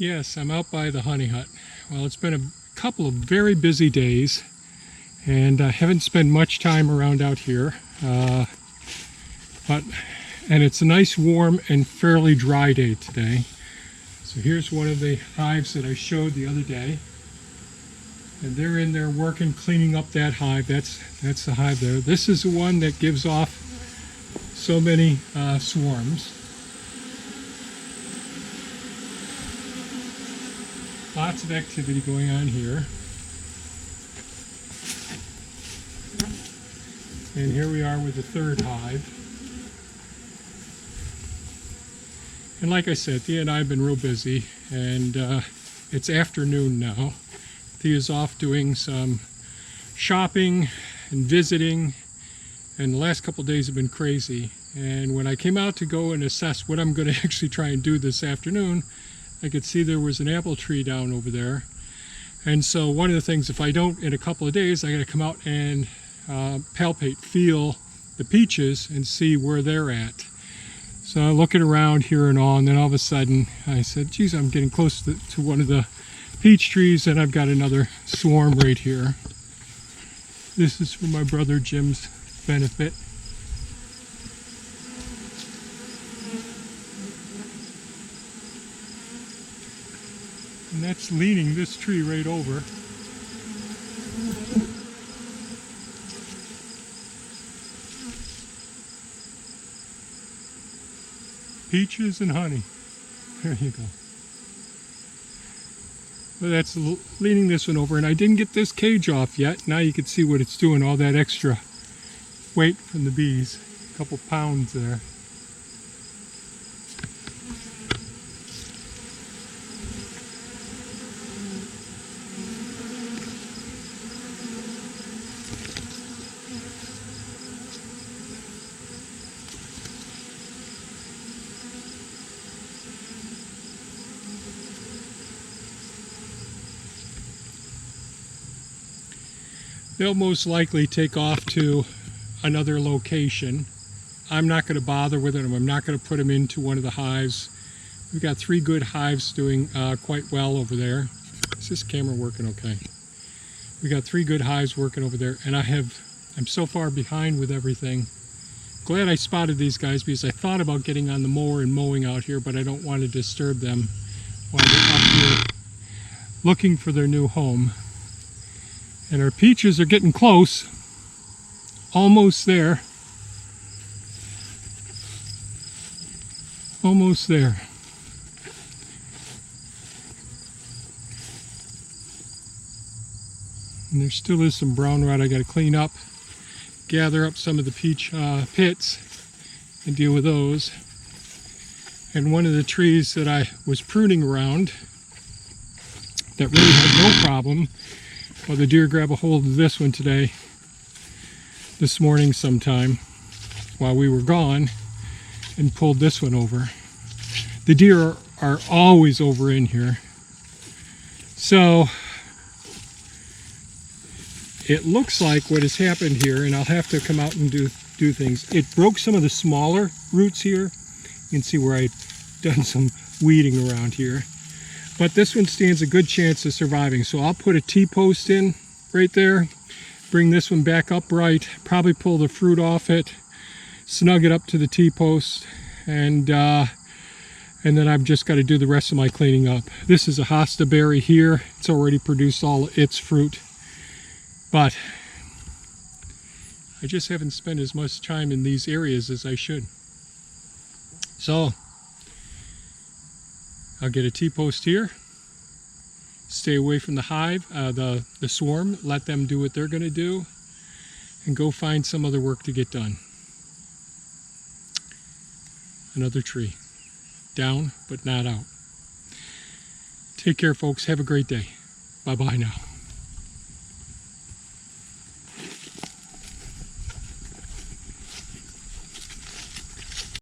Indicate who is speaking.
Speaker 1: Yes, I'm out by the honey hut. Well, it's been a couple of very busy days, and I haven't spent much time around out here. And it's a nice, warm, and fairly dry day today. So here's one of the hives that I showed the other day. And they're in there working, cleaning up that hive. That's the hive there. This is the one that gives off so many swarms. Lots of activity going on here. And here we are with the third hive. And like I said, Thea and I have been real busy, and it's afternoon now. Thea's off doing some shopping and visiting, and the last couple of days have been crazy. And when I came out to go and assess what I'm going to actually try and do this afternoon, I could see there was an apple tree down over there. And so one of the things, if I don't in a couple of days, I got to come out and palpate, feel the peaches and see where they're at. So I'm looking around here and all, and then all of a sudden I said, geez, I'm getting close to one of the peach trees, and I've got another swarm right here. This is for my brother Jim's benefit. And that's leaning this tree right over. Peaches and honey. There you go. Well, that's leaning this one over, and I didn't get this cage off yet. Now you can see what it's doing, all that extra weight from the bees. A couple pounds there. They'll most likely take off to another location. I'm not going to bother with them. I'm not going to put them into one of the hives. We've got 3 good hives doing quite well over there. Is this camera working okay? We got 3 good hives working over there, and I'm so far behind with everything. Glad I spotted these guys, because I thought about getting on the mower and mowing out here, but I don't want to disturb them while they're up here looking for their new home. And our peaches are getting close. Almost there. Almost there. And there still is some brown rot I got to clean up. Gather up some of the peach pits and deal with those. And one of the trees that I was pruning around that really had no problem, well, the deer grabbed a hold of this one today, this morning sometime, while we were gone, and pulled this one over. The deer are always over in here. So, it looks like what has happened here, and I'll have to come out and do things. It broke some of the smaller roots here. You can see where I've done some weeding around here. But this one stands a good chance of surviving. So I'll put a T-post in right there, bring this one back upright, probably pull the fruit off it, snug it up to the T-post, and then I've just got to do the rest of my cleaning up. This is a hosta berry here. It's already produced all its fruit. But I just haven't spent as much time in these areas as I should. So I'll get a T-post here, stay away from the hive, the swarm, let them do what they're going to do, and go find some other work to get done. Another tree. Down, but not out. Take care, folks. Have a great day. Bye-bye now.